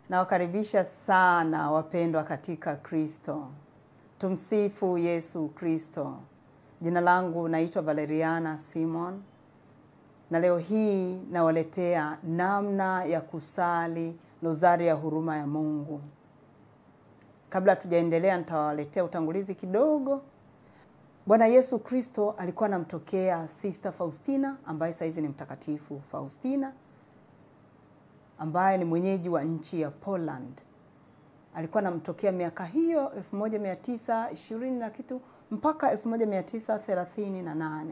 Nawakaribisha sana wapendwa katika Kristo. Tumsifu Yesu Kristo. Jina langu naitwa Valeriana Simon. Na leo hii nawaletea namna ya kusali Rozari ya huruma ya Mungu. Kabla tujaendelea nitawaletea utangulizi kidogo. Bwana Yesu Kristo alikuwa anamtokea Sister Faustina, ambaye saizi ni mtakatifu Faustina, ambaye ni mwenyeji wa nchi ya Poland. Alikuwa anamtokea miaka hiyo 1920 na kitu mpaka 1938.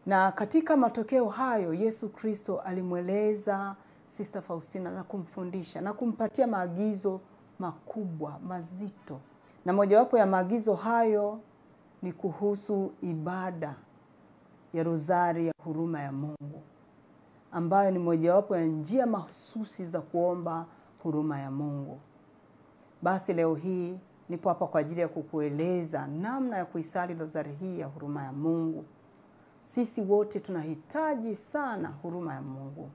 Na katika matokeo hayo Yesu Kristo alimweleza Sister Faustina na kumfundisha na kumpatia maagizo makubwa, mazito. Na mojawapo ya maagizo hayo ni kuhusu ibada ya Rozari ya huruma ya Mungu, ambayo ni mojawapo ya njia mahususi za kuomba huruma ya Mungu. Basi leo hii nipo hapa kwa ajili ya kukueleza namna ya kuisali Rozari hii ya huruma ya Mungu. Sisi wote tunahitaji sana huruma ya Mungu.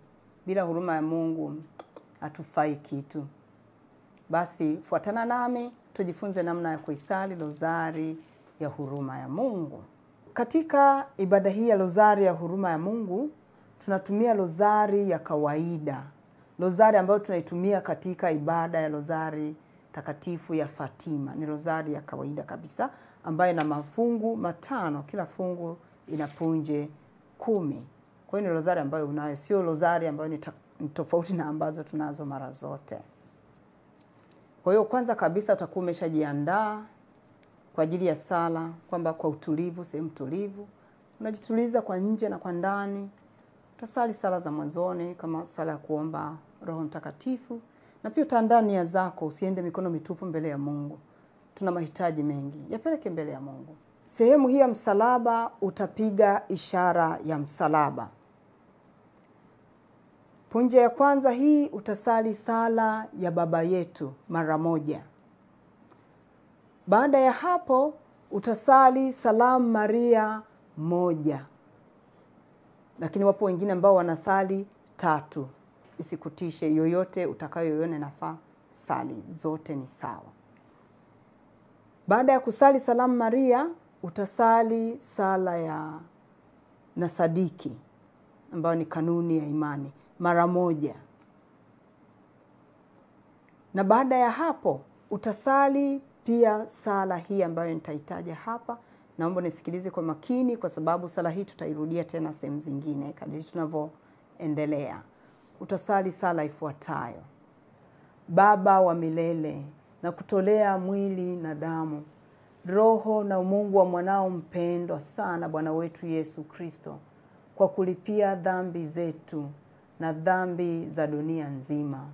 Bila huruma ya Mungu hatufai kitu. Basi fuatana nami tujifunze namna ya kuisali Rozari ya huruma ya Mungu. Katika ibada hii ya Rozari ya huruma ya Mungu tunatumia Rozari ya kawaida. Rozari ambayo tunaitumia katika ibada ya Rozari takatifu ya Fatima. Ni Rozari ya kawaida kabisa ambayo ina mafungu 5, kila fungu ina punje 10. Kwa hiyo ni Rozari ambayo unayo, sio Rozari ambayo ni tofauti na ambazo tunazo mara zote. Kwa hiyo kwanza kabisa utakuwa umeshajiandaa kwa ajili ya sala, kwamba kwa utulivu, sehemu tulivu. Unajituliza kwa nje na kwa ndani. Utasali sala za mwanzoni kama sala ya kuomba Roho Mtakatifu, na pia utaandaa nia zako, usiende mikono mitupu mbele ya Mungu. Tuna mahitaji mengi, yapeleke mbele ya Mungu. Sehemu hii ya msalaba utapiga ishara ya msalaba. Punje ya kwanza hii utasali sala ya Baba Yetu mara moja. Baada ya hapo utasali Salamu Maria moja. Lakini wapo wengine ambao wanasali 3. Isikutishe, yoyote utakayoiona nafaa sali, zote ni sawa. Baada ya kusali Salamu Maria utasali sala ya Nasadiki, ambayo ni kanuni ya imani, mara moja. Na baada ya hapo utasali pia sala hii ambayo nitaitaja hapa. Naomba nisikilize kwa makini, kwa sababu sala hii tutairudia tena sehemu zingine kadri tunavyoendelea. Utasali sala ifuatayo: Baba wa milele, na kutolea mwili na damu, roho na umungu wa mwanao mpendwa sana Bwana wetu Yesu Kristo, kwa kulipia dhambi zetu na dhambi za dunia nzima.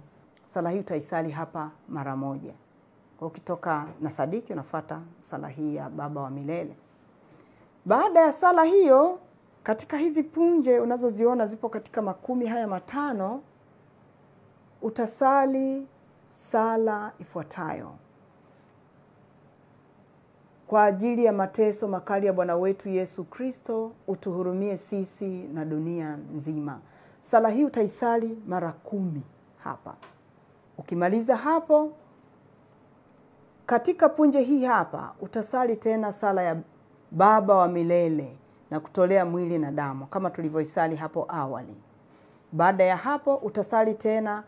Sala hii utaisali hapa mara moja. Kwa ukitoka Nasadiki unafuata sala hii ya Baba wa milele. Baada ya sala hiyo, katika hizi punje unazoziona zipo katika makumi haya 5, utasali sala ifuatayo: Kwa ajili ya mateso makali ya Bwana wetu Yesu Kristo, utuhurumie sisi na dunia nzima. Sala hii utaisali mara 10 hapa. Ukimaliza hapo, katika punje hii hapa utasali tena sala ya Baba wa milele na kutolea mwili na damu kama tulivyoisali hapo awali. Baada ya hapo utasali tena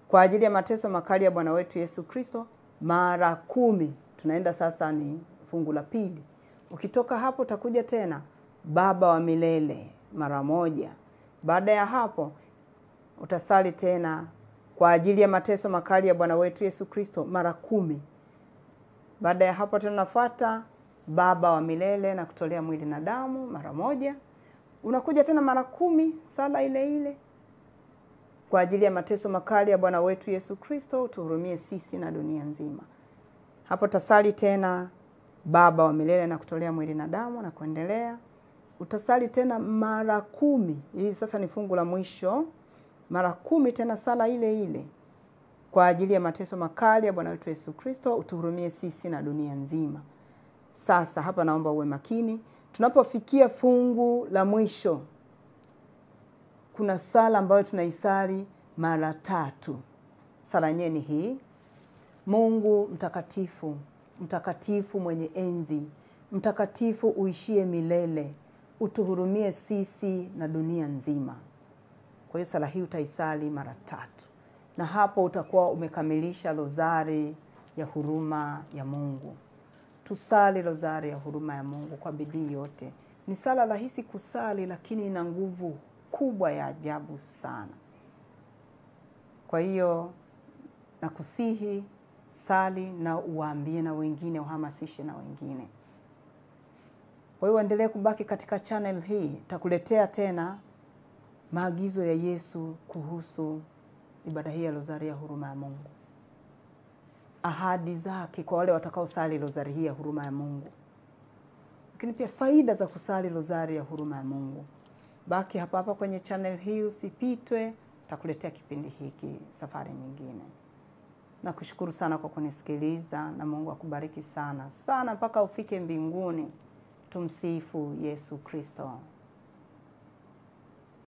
kwa ajili ya mateso makali ya Bwana wetu Yesu Kristo mara 10. Tunaenda sasa ni fungu la pili. Ukitoka hapo utakuja tena Baba wa milele mara 1. Baada ya hapo utasali tena kwa ajili ya mateso makali ya Bwana wetu Yesu Kristo mara 10. Baada ya hapo tunafuata Baba wa milele na kutolea mwili na damu mara 1. Unakuja tena mara 10 sala ile ile. Kwa ajili ya mateso makali ya Bwana wetu Yesu Kristo, utuhurumie sisi na dunia nzima. Hapo tasali tena Baba wa milele na kutolea mwili na damu na kuendelea. Utasali tena mara 10. Hili sasa ni fungu la mwisho. Mara 10 tena sala ile ile. Kwa ajili ya mateso makali ya Bwana wetu Yesu Kristo, utuhurumie sisi na dunia nzima. Sasa hapa naomba uwe makini. Tunapofikia fungu la mwisho, kuna sala ambayo tunaisali mara 3. Sala yenyewe ni hii: Mungu mtakatifu, mtakatifu mwenye enzi, mtakatifu uishie milele, utuhurumie sisi na dunia nzima. Kwa hiyo sala hii utaisali mara 3. Na hapo utakuwa umekamilisha rozari ya huruma ya Mungu. Tusali rozari ya huruma ya Mungu kwa bidii yote. Ni sala rahisi kusali, lakini ina nguvu kubwa ya ajabu sana. Kwa hiyo nakusihi sali na uwaambie na wengine, uhamasishe na wengine. Kwa hiyo endelee kubaki katika channel hii. Takuletea tena maagizo ya Yesu kuhusu ibada hii ya rozari ya huruma ya Mungu. Ahadi zake kwa wale watakao sali rozari hii ya huruma ya Mungu. Lakini pia faida za kusali rozari ya huruma ya Mungu. Baki hapa kwenye channel hii, usipitwe. Takuletea kipindi hiki safari nyingine. Nakushukuru sana kwa kunisikiliza, na Mungu akubariki sana sana mpaka ufike mbinguni. Tumsifu Yesu Kristo.